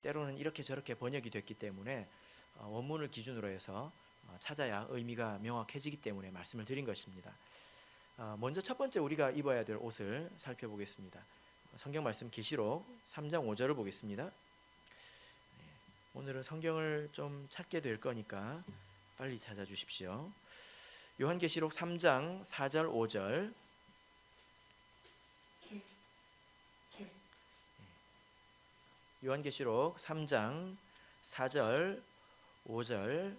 때로는 이렇게 저렇게 번역이 됐기 때문에 원문을 기준으로 해서 찾아야 의미가 명확해지기 때문에 말씀을 드린 것입니다. 먼저 첫 번째 우리가 입어야 될 옷을 살펴보겠습니다. 성경 말씀 계시록 3장 5절을 보겠습니다. 오늘은 성경을 좀 찾게 될 거니까 빨리 찾아주십시오. 요한계시록 3장 4절 5절. 요한계시록 3장 4절 5절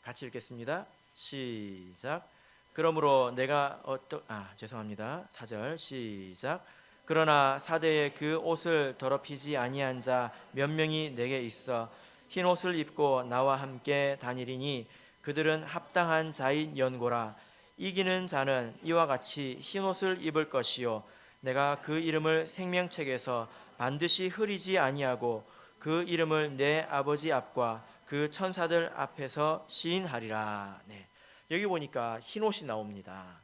같이 읽겠습니다. 시작. 그러므로 내가 죄송합니다. 4절 시작. 그러나 사대에 그 옷을 더럽히지 아니한 자 몇 명이 내게 있어 흰 옷을 입고 나와 함께 다니리니 그들은 합당한 자인 연고라. 이기는 자는 이와 같이 흰 옷을 입을 것이요 내가 그 이름을 생명책에서 반드시 흐리지 아니하고 그 이름을 내 아버지 앞과 그 천사들 앞에서 시인하리라. 여기 보니까 흰 옷이 나옵니다.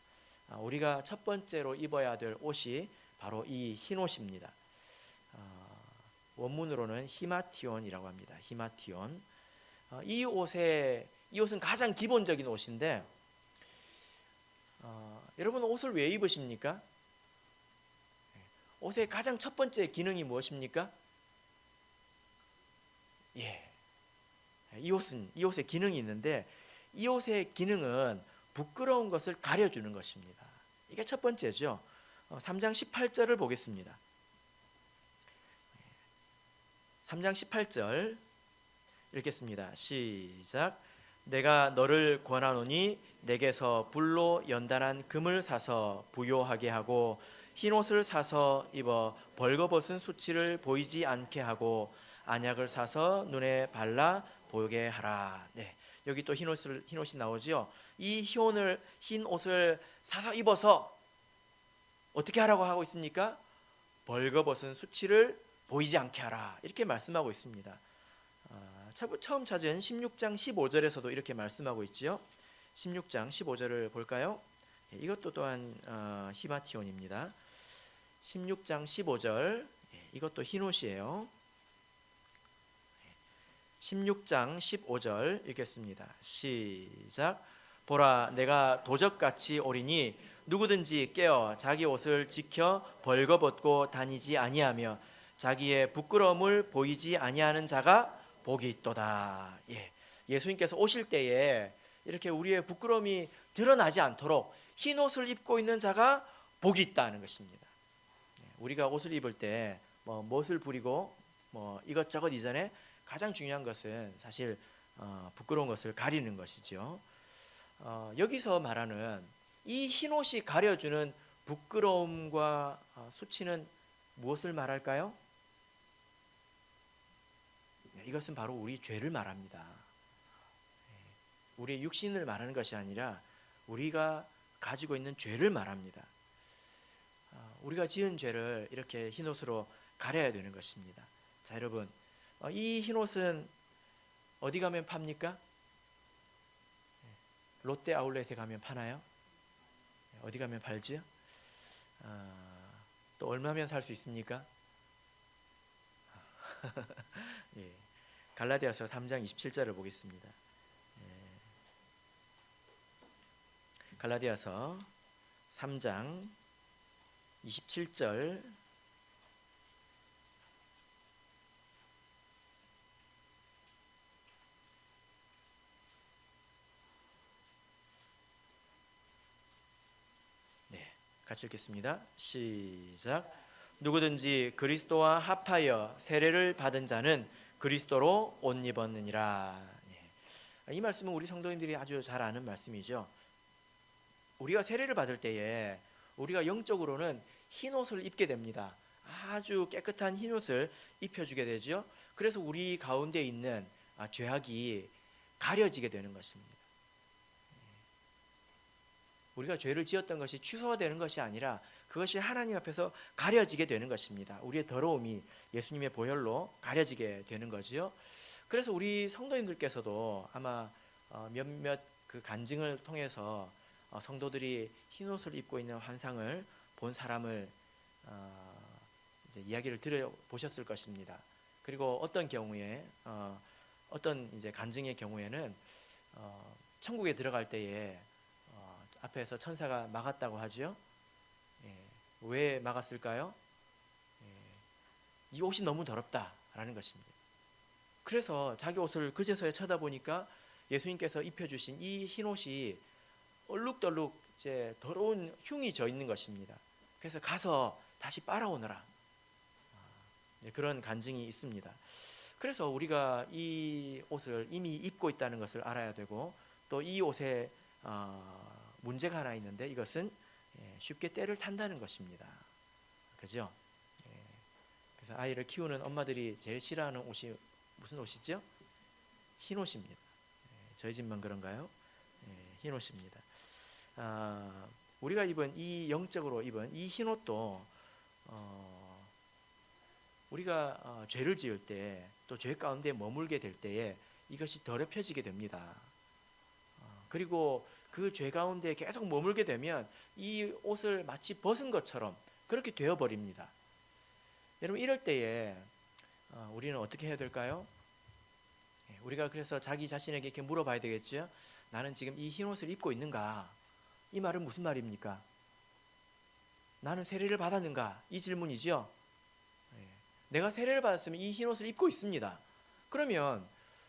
우리가 첫 번째로 입어야 될 옷이 바로 이 흰 옷입니다. 원문으로는 히마티온이라고 합니다. 히마티온. 이 옷은 가장 기본적인 옷인데 여러분 옷을 왜 입으십니까? 옷의 가장 첫 번째 기능이 무엇입니까? 이 옷의 기능이 있는데 이 옷의 기능은 부끄러운 것을 가려주는 것입니다. 이게 첫 번째죠. 3장 18절을 보겠습니다. 3장 18절 읽겠습니다. 시작. 내가 너를 권하노니 내게서 불로 연단한 금을 사서 부요하게 하고 흰옷을 사서 입어 벌거벗은 수치를 보이지 않게 하고 안약을 사서 눈에 발라 보게 하라. 여기 또 흰옷이 나오죠. 이 흰 옷을 사서 입어서 어떻게 하라고 하고 있습니까? 벌거벗은 수치를 보이지 않게 하라. 이렇게 말씀하고 있습니다. 처음 찾은 16장 15절에서도 이렇게 말씀하고 있지요. 16장 15절을 볼까요? 이것도 또한 히마티온입니다. 16장 15절 이것도 흰옷이에요. 16장 15절 읽겠습니다. 시작. 보라 내가 도적같이 오리니 누구든지 깨어 자기 옷을 지켜 벌거벗고 다니지 아니하며 자기의 부끄러움을 보이지 아니하는 자가 복이 있도다. 예수님께서 오실 때에 이렇게 우리의 부끄러움이 드러나지 않도록 흰 옷을 입고 있는 자가 복이 있다는 것입니다. 우리가 옷을 입을 때 멋을 부리고 이것저것 이전에 가장 중요한 것은 사실 부끄러운 것을 가리는 것이죠. 여기서 말하는 이 흰옷이 가려주는 부끄러움과 수치는 무엇을 말할까요? 이것은 바로 우리 죄를 말합니다. 우리의 육신을 말하는 것이 아니라 우리가 가지고 있는 죄를 말합니다. 우리가 지은 죄를 이렇게 흰옷으로 가려야 되는 것입니다. 자, 여러분, 이 흰옷은 어디 가면 팝니까? 롯데 아울렛에 가면 파나요? 어디 가면 팔지요? 또 얼마면 살 수 있습니까? 갈라디아서 3장 27절을 보겠습니다. 갈라디아서 3장 27절 같이 읽겠습니다. 시작. 누구든지 그리스도와 합하여 세례를 받은 자는 그리스도로 옷 입었느니라. 이 말씀은 우리 성도님들이 아주 잘 아는 말씀이죠. 우리가 세례를 받을 때에 우리가 영적으로는 흰 옷을 입게 됩니다. 아주 깨끗한 흰 옷을 입혀주게 되죠. 그래서 우리 가운데 있는 죄악이 가려지게 되는 것입니다. 우리가 죄를 지었던 것이 취소가 되는 것이 아니라 그것이 하나님 앞에서 가려지게 되는 것입니다. 우리의 더러움이 예수님의 보혈로 가려지게 되는 거지요. 그래서 우리 성도님들께서도 아마 몇몇 그 간증을 통해서 성도들이 흰옷을 입고 있는 환상을 본 사람을 이제 이야기를 들어보셨을 것입니다. 그리고 어떤 경우에 어떤 이제 간증의 경우에는 천국에 들어갈 때에 앞에서 천사가 막았다고 하죠. 예, 왜 막았을까요? 예, 이 옷이 너무 더럽다라는 것입니다. 그래서 자기 옷을 그제서야 쳐다보니까 예수님께서 입혀주신 이 흰 옷이 얼룩덜룩 이제 더러운 흉이 져 있는 것입니다. 그래서 가서 다시 빨아오너라. 그런 간증이 있습니다. 그래서 우리가 이 옷을 이미 입고 있다는 것을 알아야 되고, 또 이 옷에 문제가 하나 있는데, 이것은 쉽게 때를 탄다는 것입니다. 그죠? 그래서 아이를 키우는 엄마들이 제일 싫어하는 옷이 무슨 옷이죠? 흰 옷입니다. 저희 집만 그런가요? 흰 옷입니다. 우리가 입은 이 영적으로 입은 이 흰 옷도 우리가 죄를 지을 때, 또 죄 가운데 머물게 될 때에 이것이 더럽혀지게 됩니다. 그리고 그 죄 가운데 계속 머물게 되면 이 옷을 마치 벗은 것처럼 그렇게 되어버립니다. 여러분, 이럴 때에 우리는 어떻게 해야 될까요? 우리가 그래서 자기 자신에게 이렇게 물어봐야 되겠죠. 나는 지금 이 흰 옷을 입고 있는가? 이 말은 무슨 말입니까? 나는 세례를 받았는가? 이 질문이죠. 내가 세례를 받았으면 이 흰 옷을 입고 있습니다. 그러면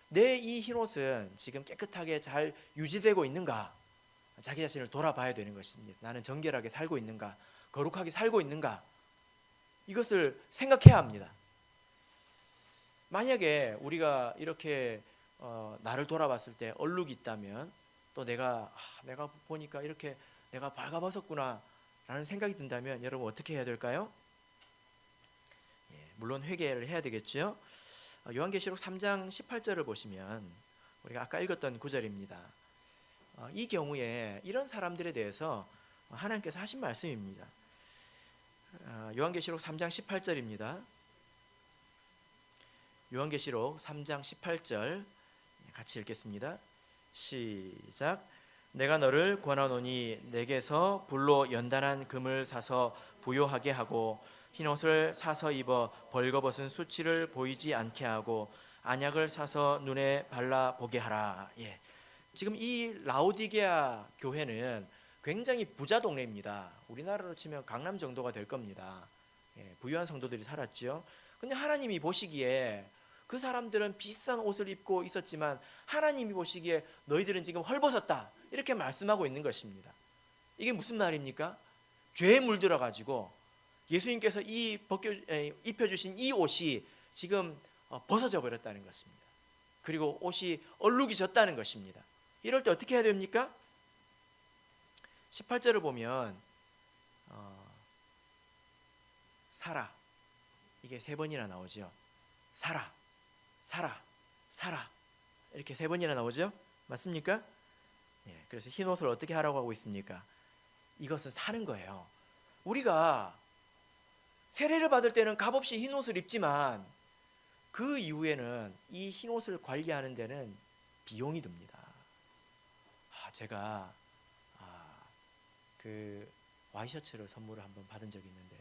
내 이 흰 옷은 지금 깨끗하게 잘 유지되고 있는가? 자기 자신을 돌아봐야 되는 것입니다. 나는 정결하게 살고 있는가? 거룩하게 살고 있는가? 이것을 생각해야 합니다. 만약에 우리가 이렇게 나를 돌아봤을 때 얼룩이 있다면, 또 내가 보니까 이렇게 내가 발가벗었구나 라는 생각이 든다면, 여러분 어떻게 해야 될까요? 물론 회개를 해야 되겠죠. 요한계시록 3장 18절을 보시면 우리가 아까 읽었던 구절입니다. 이 경우에 이런 사람들에 대해서 하나님께서 하신 말씀입니다. 요한계시록 3장 18절입니다. 요한계시록 3장 18절 같이 읽겠습니다. 시작. 내가 너를 권하노니 내게서 불로 연단한 금을 사서 부요하게 하고 흰옷을 사서 입어 벌거벗은 수치를 보이지 않게 하고 안약을 사서 눈에 발라 보게 하라. 지금 이 라오디게아 교회는 굉장히 부자 동네입니다. 우리나라로 치면 강남 정도가 될 겁니다. 부유한 성도들이 살았죠. 근데 하나님이 보시기에 그 사람들은 비싼 옷을 입고 있었지만 하나님이 보시기에 너희들은 지금 헐벗었다, 이렇게 말씀하고 있는 것입니다. 이게 무슨 말입니까? 죄에 물들어 가지고 예수님께서 입혀주신 이 옷이 지금 벗어져 버렸다는 것입니다. 그리고 옷이 얼룩이 졌다는 것입니다. 이럴 때 어떻게 해야 됩니까? 18절을 보면 사라, 이게 3번이나 나오죠. 사라, 사라, 사라, 이렇게 3번이나 나오죠. 맞습니까? 그래서 흰 옷을 어떻게 하라고 하고 있습니까? 이것은 사는 거예요. 우리가 세례를 받을 때는 값없이 흰 옷을 입지만 그 이후에는 이 흰 옷을 관리하는 데는 비용이 듭니다. 제가 그 와이셔츠를 선물을 한번 받은 적이 있는데요.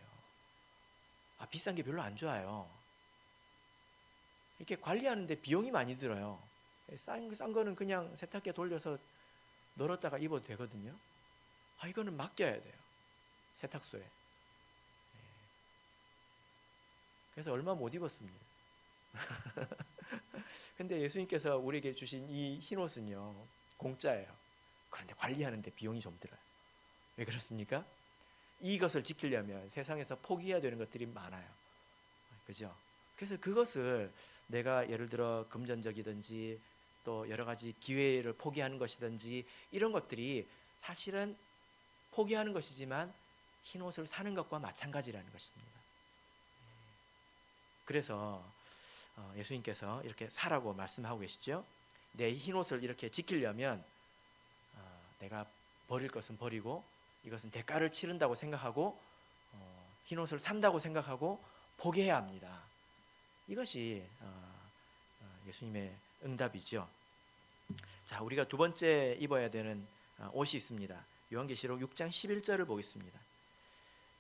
비싼 게 별로 안 좋아요. 이렇게 관리하는데 비용이 많이 들어요. 싼 거는 그냥 세탁기에 돌려서 널었다가 입어도 되거든요. 이거는 맡겨야 돼요. 세탁소에. 그래서 얼마 못 입었습니다. 근데 예수님께서 우리에게 주신 이 흰 옷은요, 공짜예요. 그런데 관리하는데 비용이 좀 들어요. 왜 그렇습니까? 이것을 지키려면 세상에서 포기해야 되는 것들이 많아요. 그죠? 그래서 그것을 내가 예를 들어 금전적이든지 또 여러 가지 기회를 포기하는 것이든지 이런 것들이 사실은 포기하는 것이지만 흰 옷을 사는 것과 마찬가지라는 것입니다. 그래서 예수님께서 이렇게 사라고 말씀하고 계시죠. 내 흰 옷을 이렇게 지키려면 내가 버릴 것은 버리고 이것은 대가를 치른다고 생각하고 흰 옷을 산다고 생각하고 포기해야 합니다. 이것이 예수님의 응답이죠. 자, 우리가 두 번째 입어야 되는 옷이 있습니다. 요한계시록 6장 11절을 보겠습니다.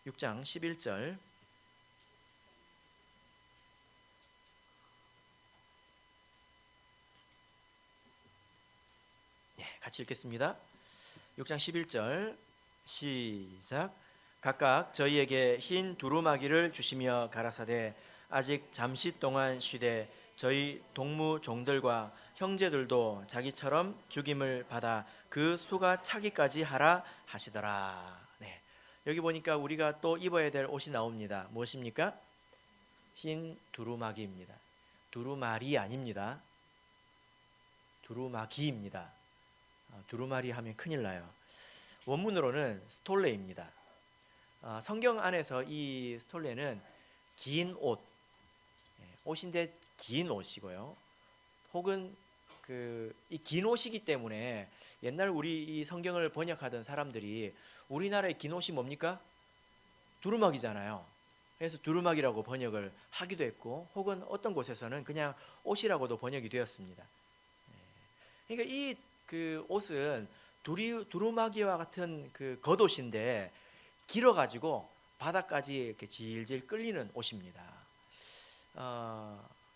6장 11절 같이 읽겠습니다. 6장 11절 시작. 각각 저희에게 흰 두루마기를 주시며 가라사대 아직 잠시 동안 쉬되 저희 동무 종들과 형제들도 자기처럼 죽임을 받아 그 수가 차기까지 하라 하시더라. 네. 여기 보니까 우리가 또 입어야 될 옷이 나옵니다. 무엇입니까? 흰 두루마기입니다. 두루마리 아닙니다. 두루마기입니다. 두루마리 하면 큰일 나요. 원문으로는 스톨레입니다. 성경 안에서 이 스톨레는 긴 옷, 옷인데 긴 옷이고요. 혹은 이 긴 옷이기 때문에 옛날 우리 이 성경을 번역하던 사람들이 우리나라의 긴 옷이 뭡니까? 두루마기잖아요. 그래서 두루마기라고 번역을 하기도 했고, 혹은 어떤 곳에서는 그냥 옷이라고도 번역이 되었습니다. 그러니까 이 옷은 두루마기와 같은 겉옷인데 길어가지고 바닥까지 이렇게 질질 끌리는 옷입니다.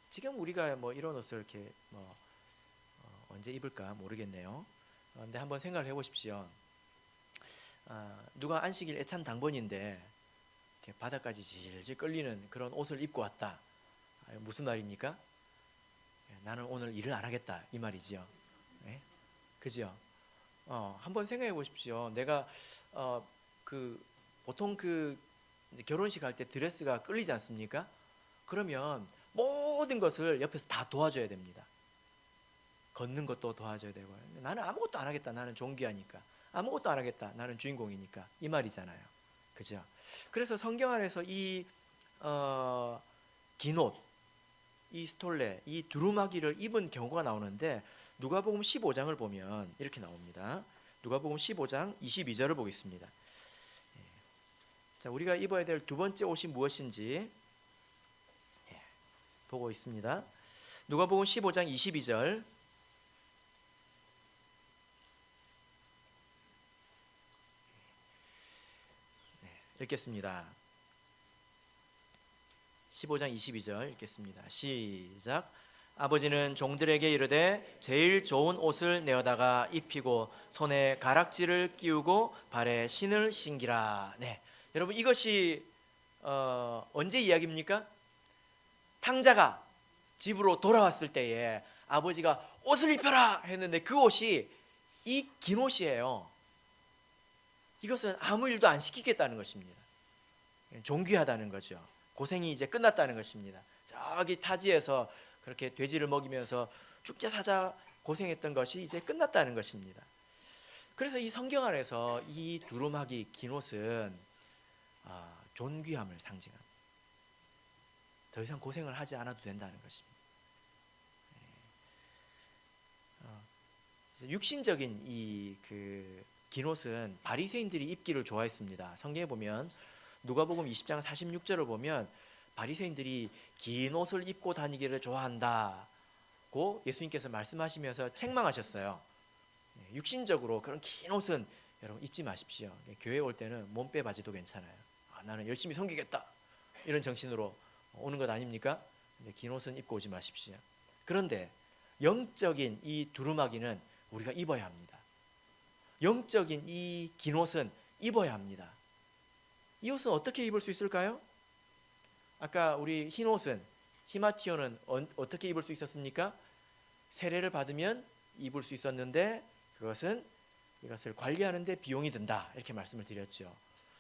지금 우리가 뭐 이런 옷을 이렇게 언제 입을까 모르겠네요. 근데 한번 생각을 해보십시오. 누가 안식일 애찬당번인데 이렇게 바닥까지 질질 끌리는 그런 옷을 입고 왔다. 무슨 말입니까? 나는 오늘 일을 안 하겠다 이 말이지요. 네? 그죠? 한번 생각해 보십시오. 내가 보통 결혼식 할 때 드레스가 끌리지 않습니까? 그러면 모든 것을 옆에서 다 도와줘야 됩니다. 걷는 것도 도와줘야 되고, 나는 아무것도 안 하겠다. 나는 종귀하니까. 아무것도 안 하겠다. 나는 주인공이니까. 이 말이잖아요. 그죠? 그래서 성경 안에서 이 긴 옷, 이 스톨레, 이 두루마기를 입은 경우가 나오는데 누가복음 15장을 보면 이렇게 나옵니다. 누가복음 15장 22절을 보겠습니다. 자, 우리가 입어야 될 두 번째 옷이 무엇인지 보고 있습니다. 누가복음 15장 22절 읽겠습니다. 15장 22절 읽겠습니다. 시작. 아버지는 종들에게 이르되 제일 좋은 옷을 내어다가 입히고 손에 가락지를 끼우고 발에 신을 신기라. 네, 여러분 이것이 언제 이야기입니까? 탕자가 집으로 돌아왔을 때에 아버지가 옷을 입혀라 했는데 그 옷이 이 긴 옷이에요. 이것은 아무 일도 안 시키겠다는 것입니다. 존귀하다는 거죠. 고생이 이제 끝났다는 것입니다. 저기 타지에서 그렇게 돼지를 먹이면서 축제 사자 고생했던 것이 이제 끝났다는 것입니다. 그래서 이 성경 안에서 이 두루마기 긴 옷은 존귀함을 상징합니다. 더 이상 고생을 하지 않아도 된다는 것입니다. 육신적인 이 긴 옷은 바리새인들이 입기를 좋아했습니다. 성경에 보면 누가복음 20장 46절을 보면 바리새인들이 긴 옷을 입고 다니기를 좋아한다고 예수님께서 말씀하시면서 책망하셨어요. 육신적으로 그런 긴 옷은 여러분 입지 마십시오. 교회 올 때는 몸빼 바지도 괜찮아요. 나는 열심히 섬기겠다 이런 정신으로 오는 것 아닙니까? 긴 옷은 입고 오지 마십시오. 그런데 영적인 이 두루마기는 우리가 입어야 합니다. 영적인 이 긴 옷은 입어야 합니다. 이 옷은 어떻게 입을 수 있을까요? 아까 우리 흰 옷은 히마티오는 어떻게 입을 수 있었습니까? 세례를 받으면 입을 수 있었는데 이것을 관리하는 데 비용이 든다 이렇게 말씀을 드렸죠.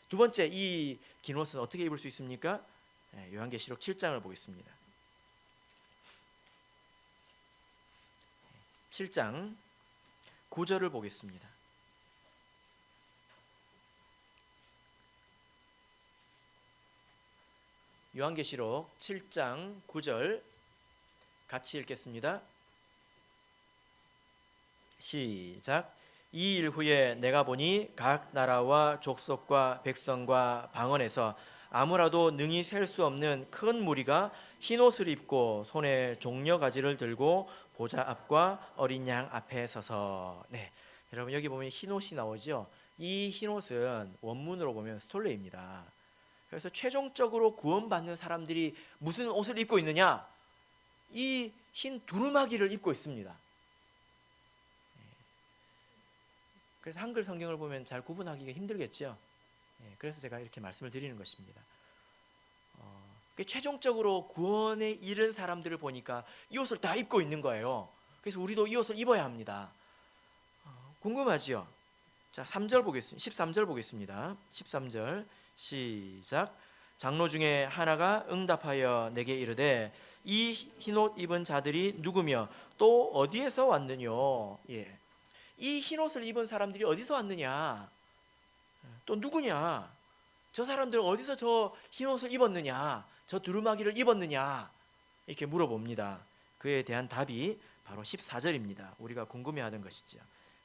두 번째, 이 긴 옷은 어떻게 입을 수 있습니까? 요한계시록 7장을 보겠습니다. 7장 9절을 보겠습니다. 요한계시록 7장 9절 같이 읽겠습니다. 시작. 이 일 후에 내가 보니 각 나라와 족속과 백성과 방언에서 아무라도 능히 셀 수 없는 큰 무리가 흰옷을 입고 손에 종려가지를 들고 보좌 앞과 어린 양 앞에 서서. 네, 여러분 여기 보면 흰옷이 나오죠. 이 흰옷은 원문으로 보면 스톨레입니다. 그래서 최종적으로 구원받는 사람들이 무슨 옷을 입고 있느냐? 이 흰 두루마기를 입고 있습니다. 그래서 한글 성경을 보면 잘 구분하기가 힘들겠죠. 그래서 제가 이렇게 말씀을 드리는 것입니다. 최종적으로 구원에 이른 사람들을 보니까 이 옷을 다 입고 있는 거예요. 그래서 우리도 이 옷을 입어야 합니다. 궁금하지요? 자, 3절 보겠습니다. 13절 보겠습니다. 13절 시작. 장로 중에 하나가 응답하여 내게 이르되 이 흰옷 입은 자들이 누구며 또 어디에서 왔느뇨? 예. 이 흰옷을 입은 사람들이 어디서 왔느냐? 또 누구냐? 저 사람들은 어디서 저 흰옷을 입었느냐? 저 두루마기를 입었느냐? 이렇게 물어봅니다. 그에 대한 답이 바로 14절입니다. 우리가 궁금해하던 것이죠.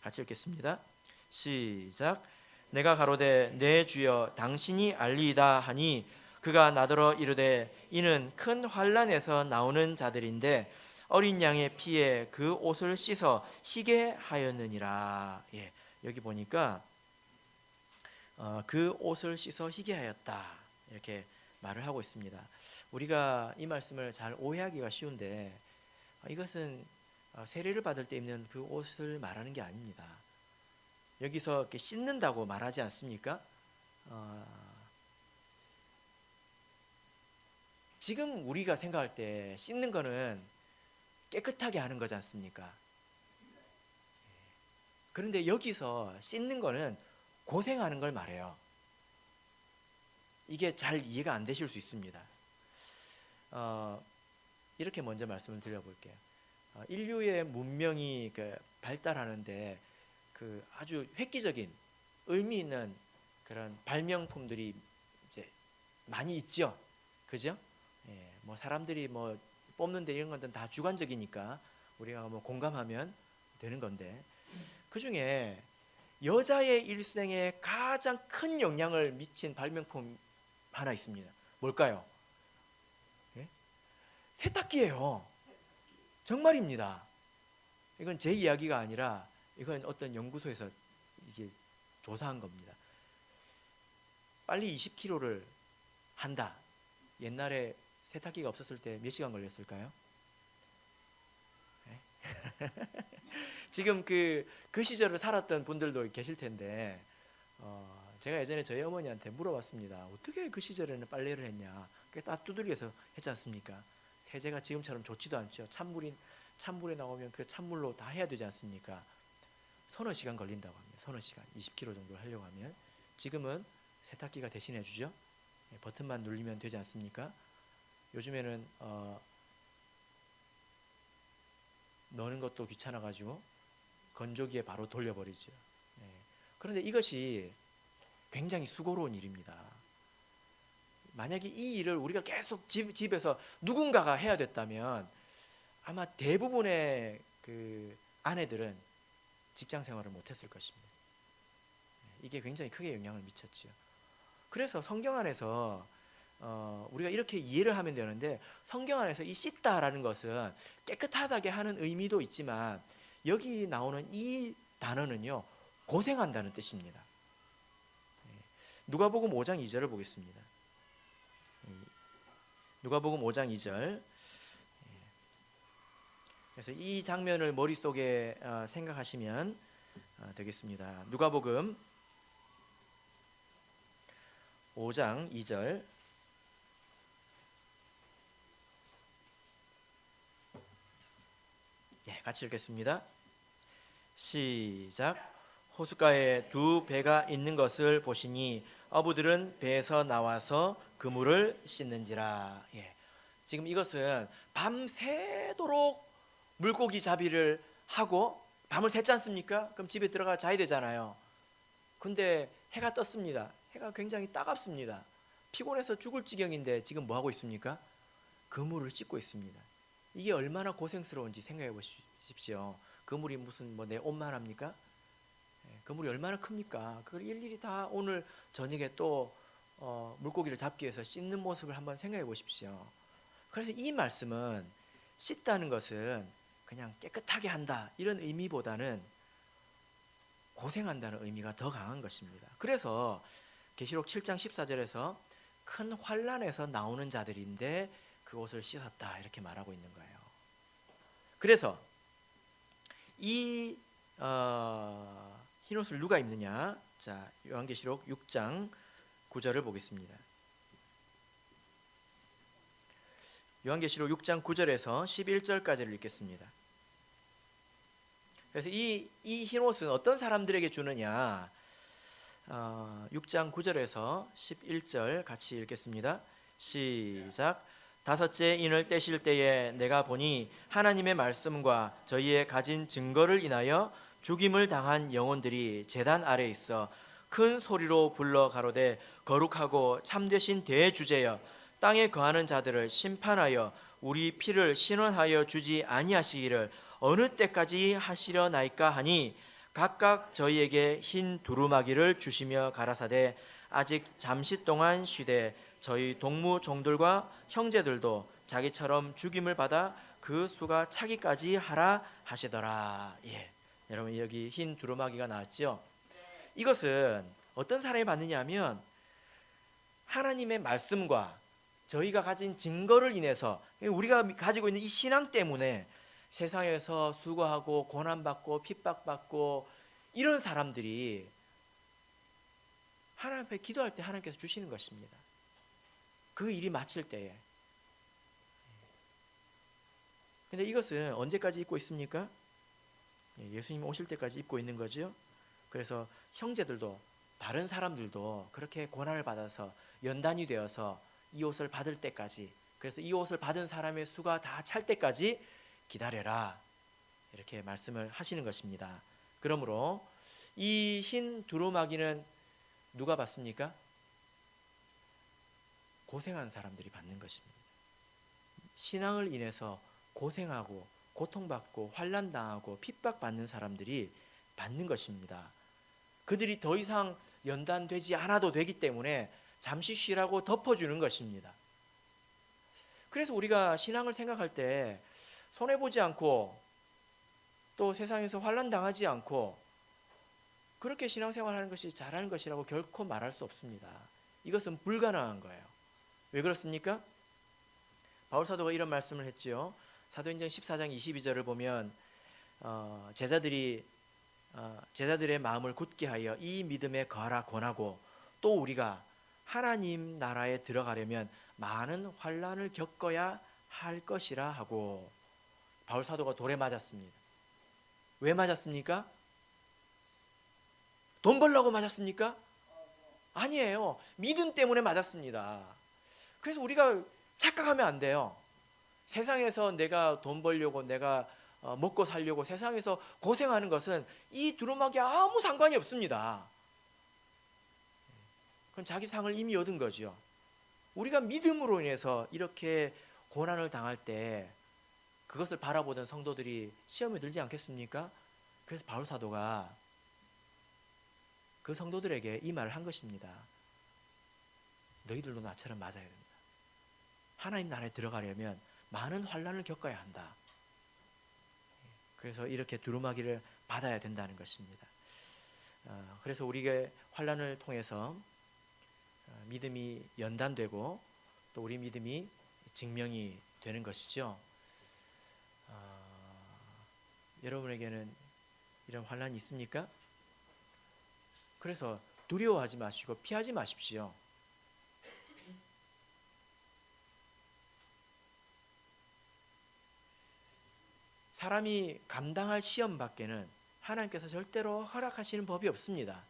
같이 읽겠습니다. 시작. 내가 가로되 내 주여 당신이 알리이다 하니 그가 나더러 이르되 이는 큰 환난에서 나오는 자들인데 어린 양의 피에 그 옷을 씻어 희게 하였느니라. 예, 여기 보니까 그 옷을 씻어 희게 하였다 이렇게 말을 하고 있습니다. 우리가 이 말씀을 잘 오해하기가 쉬운데 이것은 세례를 받을 때 입는 그 옷을 말하는 게 아닙니다. 여기서 이렇게 씻는다고 말하지 않습니까? 지금 우리가 생각할 때 씻는 거는 깨끗하게 하는 거지 않습니까? 그런데 여기서 씻는 거는 고생하는 걸 말해요. 이게 잘 이해가 안 되실 수 있습니다. 이렇게 먼저 말씀을 드려볼게요. 인류의 문명이 발달하는데 그 아주 획기적인 의미 있는 그런 발명품들이 이제 많이 있죠, 그죠? 예, 뭐 사람들이 뭐 뽑는데 이런 것들은 다 주관적이니까 우리가 뭐 공감하면 되는 건데 그 중에 여자의 일생에 가장 큰 영향을 미친 발명품 하나 있습니다. 뭘까요? 예? 세탁기예요. 정말입니다. 이건 제 이야기가 아니라 이건 어떤 연구소에서 이게 조사한 겁니다. 빨리 20kg를 한다. 옛날에 세탁기가 없었을 때 몇 시간 걸렸을까요? 네? 지금 그 시절을 살았던 분들도 계실 텐데 제가 예전에 저희 어머니한테 물어봤습니다. 어떻게 그 시절에는 빨래를 했냐? 그게 다 두들겨서 했지 않습니까? 세제가 지금처럼 좋지도 않죠. 찬물에 나오면 그 찬물로 다 해야 되지 않습니까? 서너 시간 걸린다고 합니다. 서너 시간, 20kg 정도 하려고 하면. 지금은 세탁기가 대신해 주죠. 버튼만 누르면 되지 않습니까? 요즘에는 넣는 것도 귀찮아가지고 건조기에 바로 돌려버리죠. 그런데 이것이 굉장히 수고로운 일입니다. 만약에 이 일을 우리가 계속 집에서 누군가가 해야 됐다면 아마 대부분의 그 아내들은 직장 생활을 못했을 것입니다. 이게 굉장히 크게 영향을 미쳤죠. 그래서 성경 안에서 우리가 이렇게 이해를 하면 되는데 성경 안에서 이 씻다라는 것은 깨끗하다게 하는 의미도 있지만 여기 나오는 이 단어는요 고생한다는 뜻입니다. 누가복음 5장 2절을 보겠습니다. 누가복음 5장 2절. 그래서 이 장면을 머릿속에 생각하시면 되겠습니다. 누가복음 5장 2절. 같이 읽겠습니다. 시작. 호숫가에 두 배가 있는 것을 보시니 어부들은 배에서 나와서 그물을 씻는지라. 지금 이것은 밤새도록 물고기 잡이를 하고 밤을 샜지 않습니까? 그럼 집에 들어가 자야 되잖아요. 근데 해가 떴습니다. 해가 굉장히 따갑습니다. 피곤해서 죽을 지경인데 지금 뭐 하고 있습니까? 그물을 씻고 있습니다. 이게 얼마나 고생스러운지 생각해 보십시오. 그물이 무슨 뭐 내 옷만 합니까? 그물이 얼마나 큽니까? 그걸 일일이 다 오늘 저녁에 또 물고기를 잡기 위해서 씻는 모습을 한번 생각해 보십시오. 그래서 이 말씀은 씻다는 것은 그냥 깨끗하게 한다 이런 의미보다는 고생한다는 의미가 더 강한 것입니다. 그래서 계시록 7장 14절에서 큰 환난에서 나오는 자들인데 그 옷을 씻었다 이렇게 말하고 있는 거예요. 그래서 이 흰옷을 누가 입느냐? 자, 요한계시록 6장 9절을 보겠습니다. 요한계시록 6장 9절에서 11절까지를 읽겠습니다. 그래서 이 흰옷은 어떤 사람들에게 주느냐? 6장 9절에서 11절 같이 읽겠습니다. 시작. 다섯째 인을 떼실 때에 내가 보니 하나님의 말씀과 저희의 가진 증거를 인하여 죽임을 당한 영혼들이 제단 아래에 있어 큰 소리로 불러 가로되 거룩하고 참되신 대주제여 땅에 거하는 자들을 심판하여 우리 피를 신원하여 주지 아니하시기를 어느 때까지 하시려나이까 하니 각각 저희에게 흰 두루마기를 주시며 가라사대 아직 잠시 동안 쉬되 저희 동무 종들과 형제들도 자기처럼 죽임을 받아 그 수가 차기까지 하라 하시더라. 예, 여러분 여기 흰 두루마기가 나왔죠. 이것은 어떤 사람이 받느냐 하면 하나님의 말씀과 저희가 가진 증거를 인해서 우리가 가지고 있는 이 신앙 때문에 세상에서 수고하고 고난받고 핍박받고 이런 사람들이 하나님 앞에 기도할 때 하나님께서 주시는 것입니다. 그 일이 마칠 때에. 근데 이것은 언제까지 입고 있습니까? 예수님 오실 때까지 입고 있는 거죠. 그래서 형제들도 다른 사람들도 그렇게 고난을 받아서 연단이 되어서 이 옷을 받을 때까지, 그래서 이 옷을 받은 사람의 수가 다 찰 때까지 기다려라, 이렇게 말씀을 하시는 것입니다. 그러므로 이 흰 두루마기는 누가 받습니까? 고생한 사람들이 받는 것입니다. 신앙을 인해서 고생하고 고통받고 환난당하고 핍박받는 사람들이 받는 것입니다. 그들이 더 이상 연단되지 않아도 되기 때문에 잠시 쉬라고 덮어주는 것입니다. 그래서 우리가 신앙을 생각할 때 손해보지 않고 또 세상에서 환난당하지 않고 그렇게 신앙생활하는 것이 잘하는 것이라고 결코 말할 수 없습니다. 이것은 불가능한 거예요. 왜 그렇습니까? 바울사도가 이런 말씀을 했지요. 사도행전 14장 22절을 보면 제자들의 마음을 굳게 하여 이 믿음에 거하라 권하고 또 우리가 하나님 나라에 들어가려면 많은 환난을 겪어야 할 것이라 하고, 바울사도가 돌에 맞았습니다. 왜 맞았습니까? 돈 벌려고 맞았습니까? 아니에요. 믿음 때문에 맞았습니다. 그래서 우리가 착각하면 안 돼요. 세상에서 내가 돈 벌려고, 내가 먹고 살려고 세상에서 고생하는 것은 이 두루마기와 아무 상관이 없습니다. 그건 자기 상을 이미 얻은 거죠. 우리가 믿음으로 인해서 이렇게 고난을 당할 때 그것을 바라보던 성도들이 시험에 들지 않겠습니까? 그래서 바울 사도가 그 성도들에게 이 말을 한 것입니다. 너희들도 나처럼 맞아야 된다. 하나님 나라에 들어가려면 많은 환난을 겪어야 한다. 그래서 이렇게 두루마기를 받아야 된다는 것입니다. 그래서 우리가 환난을 통해서 믿음이 연단되고 또 우리 믿음이 증명이 되는 것이죠. 여러분에게는 이런 환난이 있습니까? 그래서 두려워하지 마시고 피하지 마십시오. 사람이 감당할 시험 밖에는 하나님께서 절대로 허락하시는 법이 없습니다.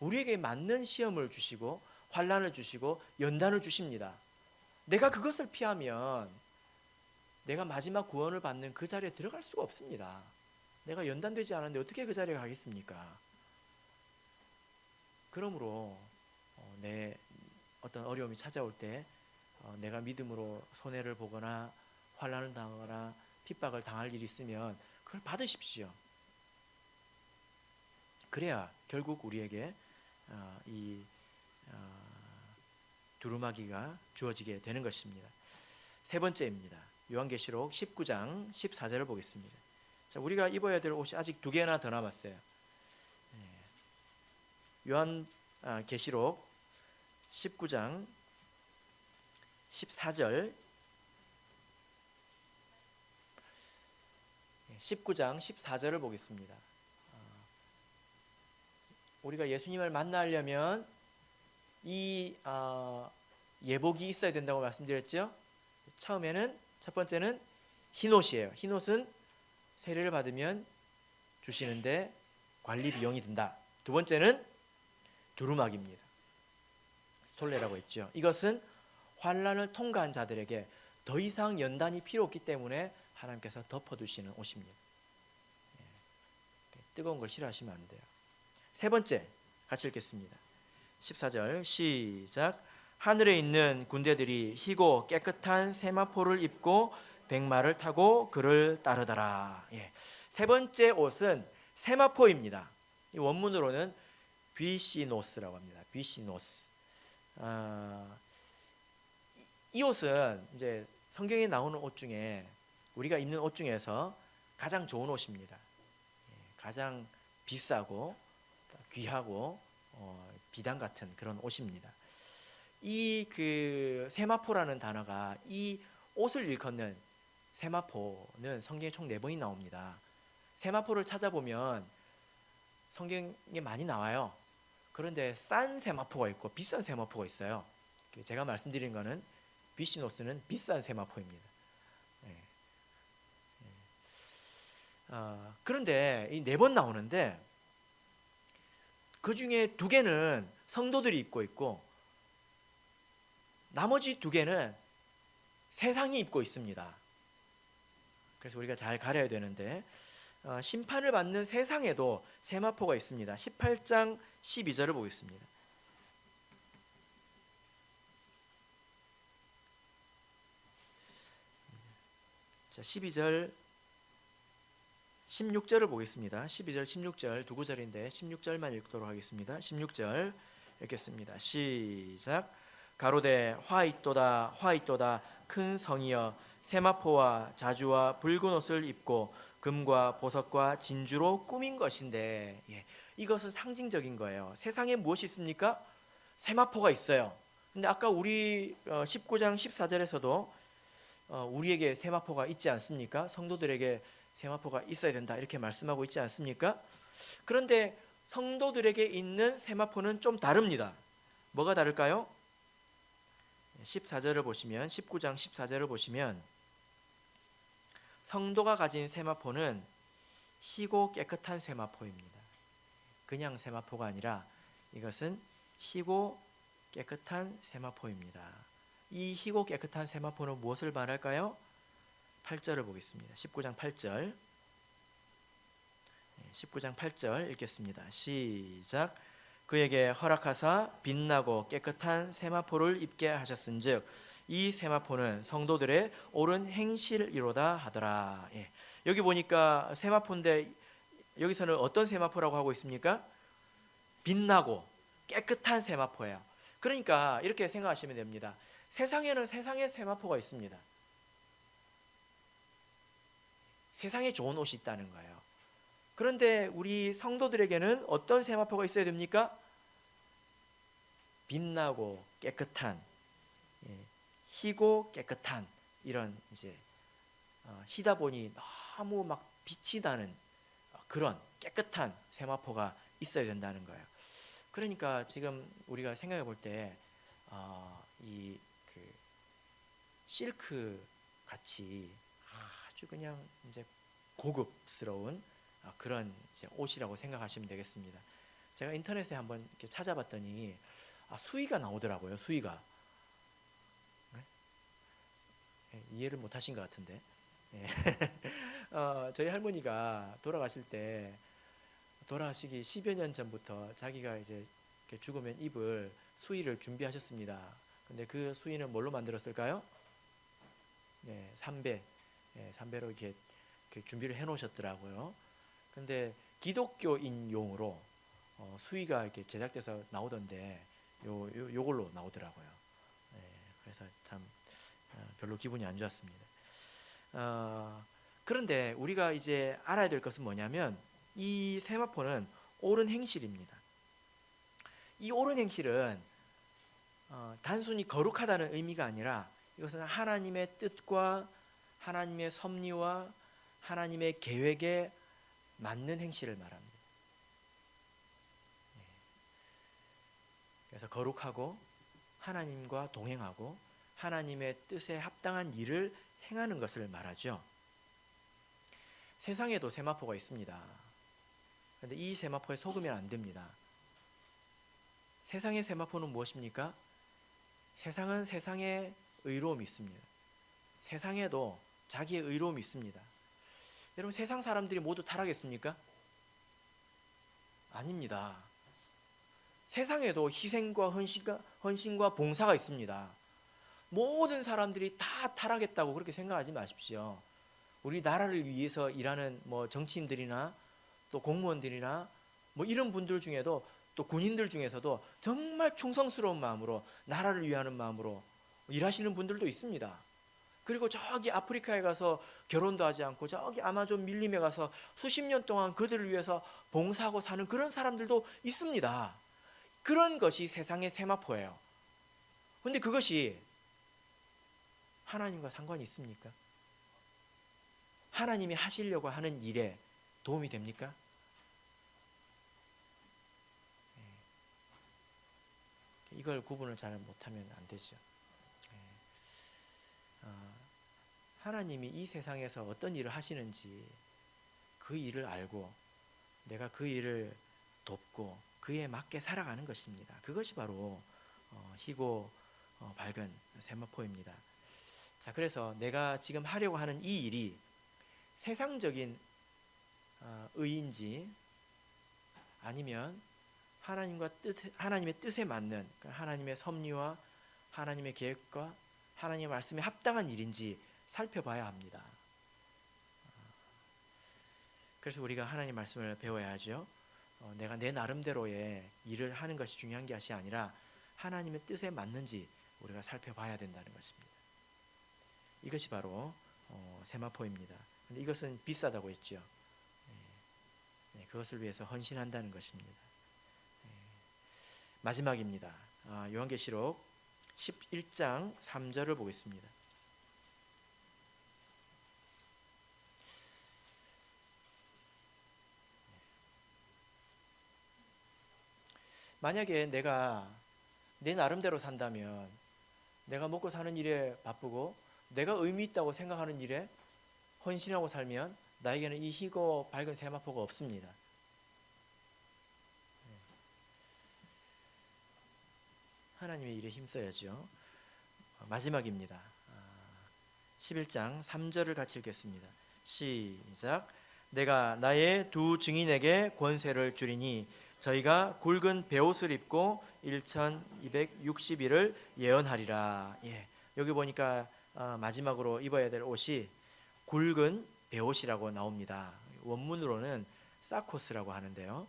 우리에게 맞는 시험을 주시고 환난을 주시고 연단을 주십니다. 내가 그것을 피하면 내가 마지막 구원을 받는 그 자리에 들어갈 수가 없습니다. 내가 연단되지 않았는데 어떻게 그 자리에 가겠습니까? 그러므로 내 어떤 어려움이 찾아올 때 내가 믿음으로 손해를 보거나 환난을 당하거나 핍박을 당할 일이 있으면 그걸 받으십시오. 그래야 결국 우리에게 이 두루마기가 주어지게 되는 것입니다. 세 번째입니다. 요한계시록 19장 14절을 보겠습니다. 자, 우리가 입어야 될 옷이 아직 2개나 더 남았어요. 요한계시록 19장 14절 19장 14절을 보겠습니다. 우리가 예수님을 만나려면 이 예복이 있어야 된다고 말씀드렸죠. 처음에는 첫 번째는 흰옷이에요. 흰옷은 세례를 받으면 주시는데 관리 비용이 든다. 두 번째는 두루마기입니다. 스톨레라고 했죠. 이것은 환란을 통과한 자들에게 더 이상 연단이 필요 없기 때문에 하나님께서 덮어두시는 옷입니다. 뜨거운 걸 싫어하시면 안 돼요. 세 번째 같이 읽겠습니다. 14절 시작. 하늘에 있는 군대들이 희고 깨끗한 세마포를 입고 백마를 타고 그를 따르더라. 세 번째 옷은 세마포입니다. 이 원문으로는 비시노스라고 합니다. 비시노스. 이 옷은 이제 성경에 나오는 옷 중에 우리가 입는 옷 중에서 가장 좋은 옷입니다. 가장 비싸고 귀하고 비단 같은 그런 옷입니다. 이 세마포라는 단어가 이 옷을 일컫는 세마포는 성경에 총 4번이 나옵니다. 세마포를 찾아보면 성경에 많이 나와요. 그런데 싼 세마포가 있고 비싼 세마포가 있어요. 제가 말씀드린 거는 비시노스는 비싼 세마포입니다. 그런데 이 4번 나오는데 그 중에 2개는 성도들이 입고 있고 나머지 2개는 세상이 입고 있습니다. 그래서 우리가 잘 가려야 되는데 심판을 받는 세상에도 세마포가 있습니다. 18장 12절을 보겠습니다. 자, 12절 16절을 보겠습니다. 12절 16절 두 구절인데 16절만 읽도록 하겠습니다. 16절 읽겠습니다. 시작. 가로되 화 있도다 큰 성이여 세마포와 자주와 붉은 옷을 입고 금과 보석과 진주로 꾸민 것인데 이것은 상징적인 거예요. 세상에 무엇이 있습니까? 세마포가 있어요. 근데 아까 우리 19장 14절에서도 우리에게 세마포가 있지 않습니까? 성도들에게 세마포가 있어야 된다 이렇게 말씀하고 있지 않습니까? 그런데 성도들에게 있는 세마포는 좀 다릅니다. 뭐가 다를까요? 14절을 보시면 19장 14절을 보시면 성도가 가진 세마포는 희고 깨끗한 세마포입니다. 그냥 세마포가 아니라 이것은 희고 깨끗한 세마포입니다. 이 희고 깨끗한 세마포는 무엇을 말할까요? 8절을 보겠습니다. 19장 8절 19장 8절 읽겠습니다. 시작. 그에게 허락하사 빛나고 깨끗한 세마포를 입게 하셨은즉 이 세마포는 성도들의 옳은 행실이로다 하더라. 여기 보니까 세마포인데 여기서는 어떤 세마포라고 하고 있습니까? 빛나고 깨끗한 세마포예요. 그러니까 이렇게 생각하시면 됩니다. 세상에는 세상의 세마포가 있습니다. 세상에 좋은 옷이 있다는 거예요. 그런데 우리 성도들에게는 어떤 세마포가 있어야 됩니까? 빛나고 깨끗한, 희고 깨끗한 이런 이제 희다 보니 너무 막 빛이 나는 그런 깨끗한 세마포가 있어야 된다는 거예요. 그러니까 지금 우리가 생각해 볼 때 이 실크 같이 아주 그냥 이제 고급스러운 그런 이제 옷이라고 생각하시면 되겠습니다. 제가 인터넷에 한번 이렇게 찾아봤더니 수의가 나오더라고요. 수의가 이해를 못하신 것 같은데 저희 할머니가 돌아가실 때 돌아가시기 10여 년 전부터 자기가 이제 죽으면 입을 수의를 준비하셨습니다. 근데 그 수의는 뭘로 만들었을까요? 삼배, 삼배로 이렇게 준비를 해놓으셨더라고요. 근데 기독교인용으로 수의가 이렇게 제작돼서 나오던데 요걸로 나오더라고요. 그래서 참 별로 기분이 안 좋았습니다. 그런데 우리가 이제 알아야 될 것은 뭐냐면 이 세마포는 옳은 행실입니다. 이 옳은 행실은 단순히 거룩하다는 의미가 아니라 이것은 하나님의 뜻과 하나님의 섭리와 하나님의 계획에 맞는 행실을 말합니다. 그래서 거룩하고 하나님과 동행하고 하나님의 뜻에 합당한 일을 행하는 것을 말하죠. 세상에도 세마포가 있습니다. 그런데 이 세마포에 속으면 안 됩니다. 세상의 세마포는 무엇입니까? 세상은 세상의 의로움이 있습니다. 세상에도 자기의 의로움이 있습니다. 여러분, 세상 사람들이 모두 타락했습니까? 아닙니다. 세상에도 희생과 헌신과 봉사가 있습니다. 모든 사람들이 다 타락했다고 그렇게 생각하지 마십시오. 우리 나라를 위해서 일하는 정치인들이나 또 공무원들이나 이런 분들 중에도, 또 군인들 중에서도 정말 충성스러운 마음으로, 나라를 위하는 마음으로 일하시는 분들도 있습니다. 그리고 저기 아프리카에 가서 결혼도 하지 않고 저기 아마존 밀림에 가서 수십 년 동안 그들을 위해서 봉사하고 사는 그런 사람들도 있습니다. 그런 것이 세상의 세마포예요. 그런데 그것이 하나님과 상관이 있습니까? 하나님이 하시려고 하는 일에 도움이 됩니까? 이걸 구분을 잘 못하면 안 되죠. 하나님이 이 세상에서 어떤 일을 하시는지 그 일을 알고 내가 그 일을 돕고 그에 맞게 살아가는 것입니다. 그것이 바로 희고 밝은 세마포입니다. 자, 그래서 내가 지금 하려고 하는 이 일이 세상적인 의인지 아니면 하나님의 뜻에 맞는, 하나님의 섭리와 하나님의 계획과 하나님의 말씀에 합당한 일인지 살펴봐야 합니다. 그래서 우리가 하나님 말씀을 배워야 하죠. 내가 내 나름대로의 일을 하는 것이 중요한 것이 아니라 하나님의 뜻에 맞는지 우리가 살펴봐야 된다는 것입니다. 이것이 바로 세마포입니다. 근데 이것은 비싸다고 했죠. 그것을 위해서 헌신한다는 것입니다. 마지막입니다. 요한계시록 11장 3절을 보겠습니다. 만약에 내가 내 나름대로 산다면, 내가 먹고 사는 일에 바쁘고 내가 의미 있다고 생각하는 일에 헌신하고 살면 나에게는 이 희고 밝은 세마포가 없습니다. 하나님의 일에 힘써야죠. 마지막입니다. 11장 3절을 같이 읽겠습니다. 시작. 내가 나의 두 증인에게 권세를 주리니 저희가 굵은 베옷을 입고 1260일을 예언하리라. 여기 보니까 마지막으로 입어야 될 옷이 굵은 베옷이라고 나옵니다. 원문으로는 사코스라고 하는데요.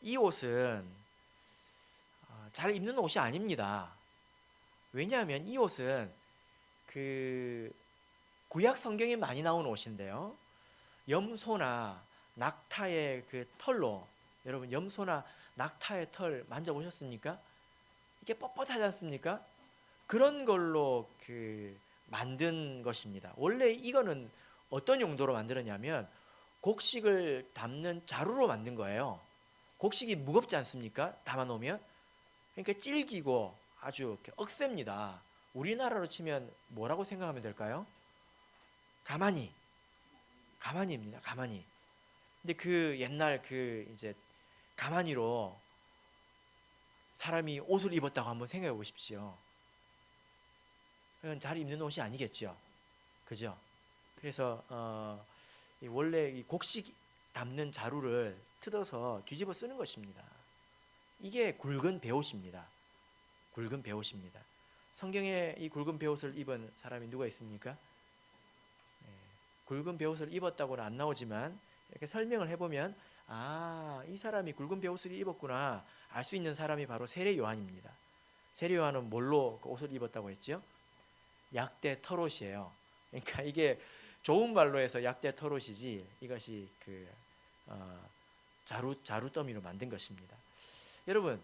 이 옷은 잘 입는 옷이 아닙니다. 왜냐하면 이 옷은 구약 성경에 많이 나오는 옷인데요. 염소나 낙타의 털로, 여러분 염소나 낙타의 털 만져보셨습니까? 이게 뻣뻣하지 않습니까? 그런 걸로 만든 것입니다. 원래 이거는 어떤 용도로 만들었냐면 곡식을 담는 자루로 만든 거예요. 곡식이 무겁지 않습니까? 담아놓으면. 그러니까 질기고 아주 억셉니다. 우리나라로 치면 뭐라고 생각하면 될까요? 가마니입니다. 가마니. 근데 옛날 이제 가마니로 사람이 옷을 입었다고 한번 생각해 보십시오. 그건 잘 입는 옷이 아니겠죠. 그죠? 그래서 원래 이 곡식 담는 자루를 뜯어서 뒤집어 쓰는 것입니다. 이게 굵은 베옷입니다. 굵은 베옷입니다. 성경에 이 굵은 베옷을 입은 사람이 누가 있습니까? 굵은 베옷을 입었다고는 안 나오지만 이렇게 설명을 해보면 이 사람이 굵은 베옷을 입었구나 알 수 있는 사람이 바로 세례 요한입니다. 세례 요한은 뭘로 그 옷을 입었다고 했죠? 약대 털옷이에요. 그러니까 이게 좋은 말로 해서 약대 털옷이지 이것이 자루 더미로 만든 것입니다. 여러분,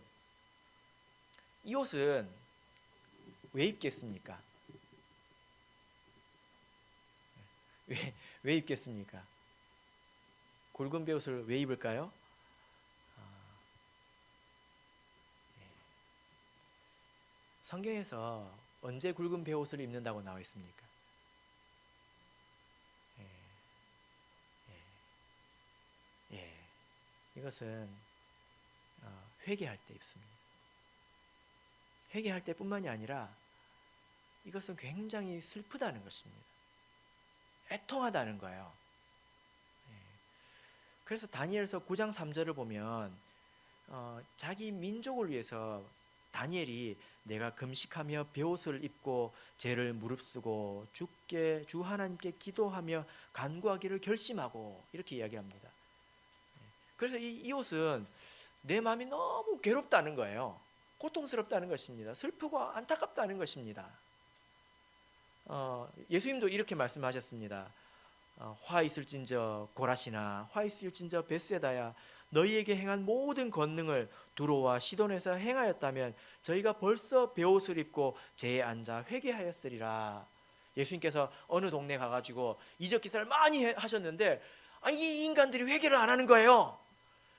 이 옷은 왜 입겠습니까? 왜 입겠습니까? 굵은 베옷을 왜 입을까요? 성경에서 언제 굵은 베옷을 입는다고 나와 있습니까? 예, 예, 예. 이것은 회개할 때 입습니다. 회개할 때뿐만이 아니라 이것은 굉장히 슬프다는 것입니다. 애통하다는 거예요. 예. 그래서 다니엘서 9장 3절을 보면 자기 민족을 위해서 다니엘이 내가 금식하며 베옷을 입고 죄를 무릅쓰고 주 하나님께 기도하며 간구하기를 결심하고 이렇게 이야기합니다. 그래서 이 옷은 내 마음이 너무 괴롭다는 거예요. 고통스럽다는 것입니다. 슬프고 안타깝다는 것입니다. 예수님도 이렇게 말씀하셨습니다. 화 있을진저 고라시나 화 있을진저 벳세다야 너희에게 행한 모든 권능을 두로와 시돈에서 행하였다면 저희가 벌써 베옷을 입고 제에 앉아 회개하였으리라. 예수님께서 어느 동네 가가지고 이적 기사를 많이 하셨는데 이 인간들이 회개를 안 하는 거예요.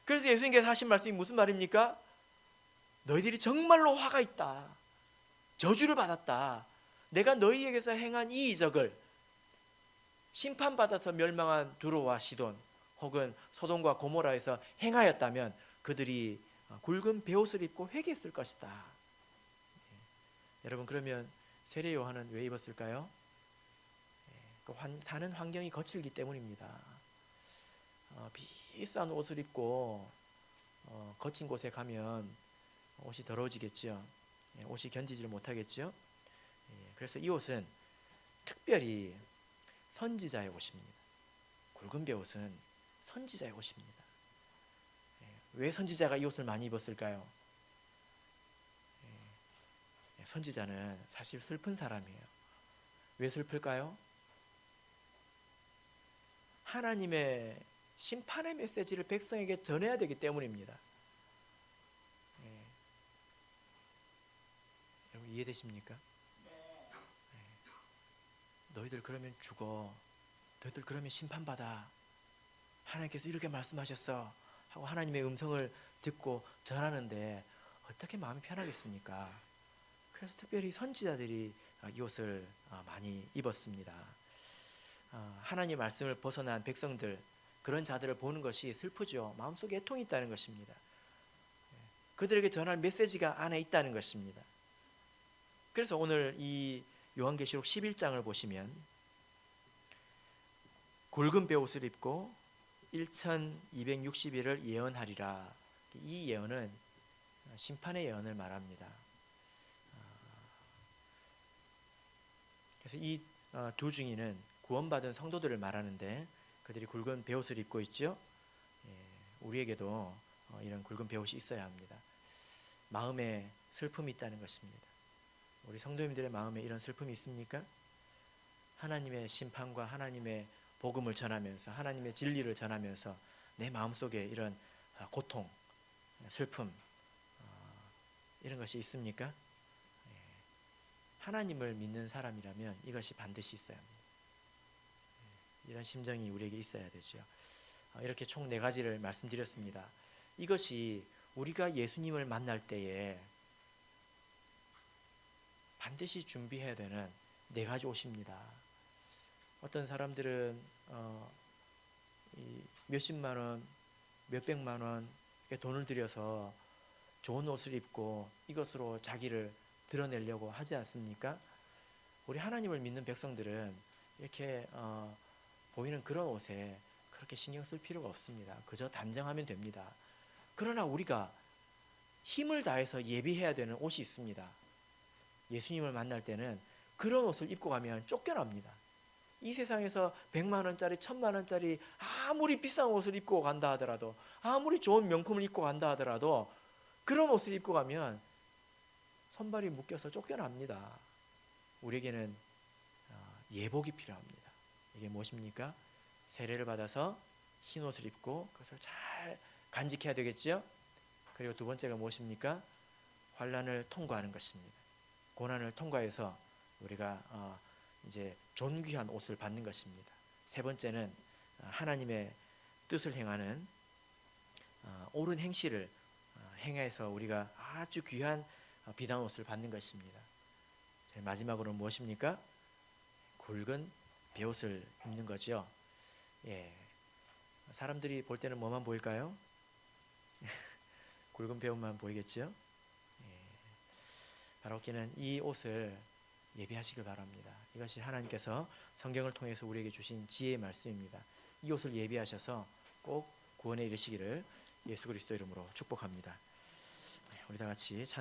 그래서 예수님께서 하신 말씀이 무슨 말입니까? 너희들이 정말로 화가 있다, 저주를 받았다. 내가 너희에게서 행한 이 이적을 심판받아서 멸망한 두로와 시돈 혹은 소돔과 고모라에서 행하였다면 그들이 굵은 베옷을 입고 회개했을 것이다. 여러분, 그러면 세례 요한은 왜 입었을까요? 사는 환경이 거칠기 때문입니다. 비싼 옷을 입고 거친 곳에 가면 옷이 더러워지겠죠. 옷이 견디지를 못하겠죠. 그래서 이 옷은 특별히 선지자의 옷입니다. 굵은 베옷은 선지자의 옷입니다. 왜 선지자가 이 옷을 많이 입었을까요? 선지자는 사실 슬픈 사람이에요. 왜 슬플까요? 하나님의 심판의 메시지를 백성에게 전해야 되기 때문입니다. 여러분 이해되십니까? 너희들 그러면 죽어, 너희들 그러면 심판받아, 하나님께서 이렇게 말씀하셨어 하고 하나님의 음성을 듣고 전하는데 어떻게 마음이 편하겠습니까? 그래서 특별히 선지자들이 이 옷을 많이 입었습니다. 하나님 말씀을 벗어난 백성들, 그런 자들을 보는 것이 슬프죠. 마음속에 애통이 있다는 것입니다. 그들에게 전할 메시지가 안에 있다는 것입니다. 그래서 오늘 이 요한계시록 11장을 보시면 굵은 베옷을 입고 1260일을 예언하리라. 이 예언은 심판의 예언을 말합니다. 그래서 이 두 증인은 구원받은 성도들을 말하는데 그들이 굵은 베옷을 입고 있죠. 우리에게도 이런 굵은 베옷이 있어야 합니다. 마음에 슬픔이 있다는 것입니다. 우리 성도님들의 마음에 이런 슬픔이 있습니까? 하나님의 심판과 하나님의 복음을 전하면서 하나님의 진리를 전하면서 내 마음속에 이런 고통, 슬픔 이런 것이 있습니까? 하나님을 믿는 사람이라면 이것이 반드시 있어야 합니다. 이런 심정이 우리에게 있어야 되죠. 이렇게 총 4가지를 말씀드렸습니다. 이것이 우리가 예수님을 만날 때에 반드시 준비해야 되는 4가지 옷입니다. 어떤 사람들은 몇십만 원, 몇백만 원 돈을 들여서 좋은 옷을 입고 이것으로 자기를 드러내려고 하지 않습니까? 우리 하나님을 믿는 백성들은 이렇게 보이는 그런 옷에 그렇게 신경 쓸 필요가 없습니다. 그저 단정하면 됩니다. 그러나 우리가 힘을 다해서 예비해야 되는 옷이 있습니다. 예수님을 만날 때는 그런 옷을 입고 가면 쫓겨납니다. 이 세상에서 100만 원짜리, 1000만 원짜리 아무리 비싼 옷을 입고 간다 하더라도, 아무리 좋은 명품을 입고 간다 하더라도 그런 옷을 입고 가면 손발이 묶여서 쫓겨납니다. 우리에게는 예복이 필요합니다. 이게 무엇입니까? 세례를 받아서 흰 옷을 입고 그것을 잘 간직해야 되겠죠. 그리고 두 번째가 무엇입니까? 환난을 통과하는 것입니다. 고난을 통과해서 우리가 이제 존귀한 옷을 받는 것입니다. 세 번째는 하나님의 뜻을 행하는 옳은 행실을 행해서 우리가 아주 귀한 비단 옷을 받는 것입니다. 제일 마지막으로 무엇입니까? 굵은 베옷을 입는 거죠. 예, 사람들이 볼 때는 뭐만 보일까요? 굵은 베옷만 보이겠죠. 예, 바로께는 이 옷을 예비하시길 바랍니다. 이것이 하나님께서 성경을 통해서 우리에게 주신 지혜의 말씀입니다. 이 옷을 예비하셔서 꼭 구원에 이르시기를 예수 그리스도 이름으로 축복합니다. 우리 다 같이 찬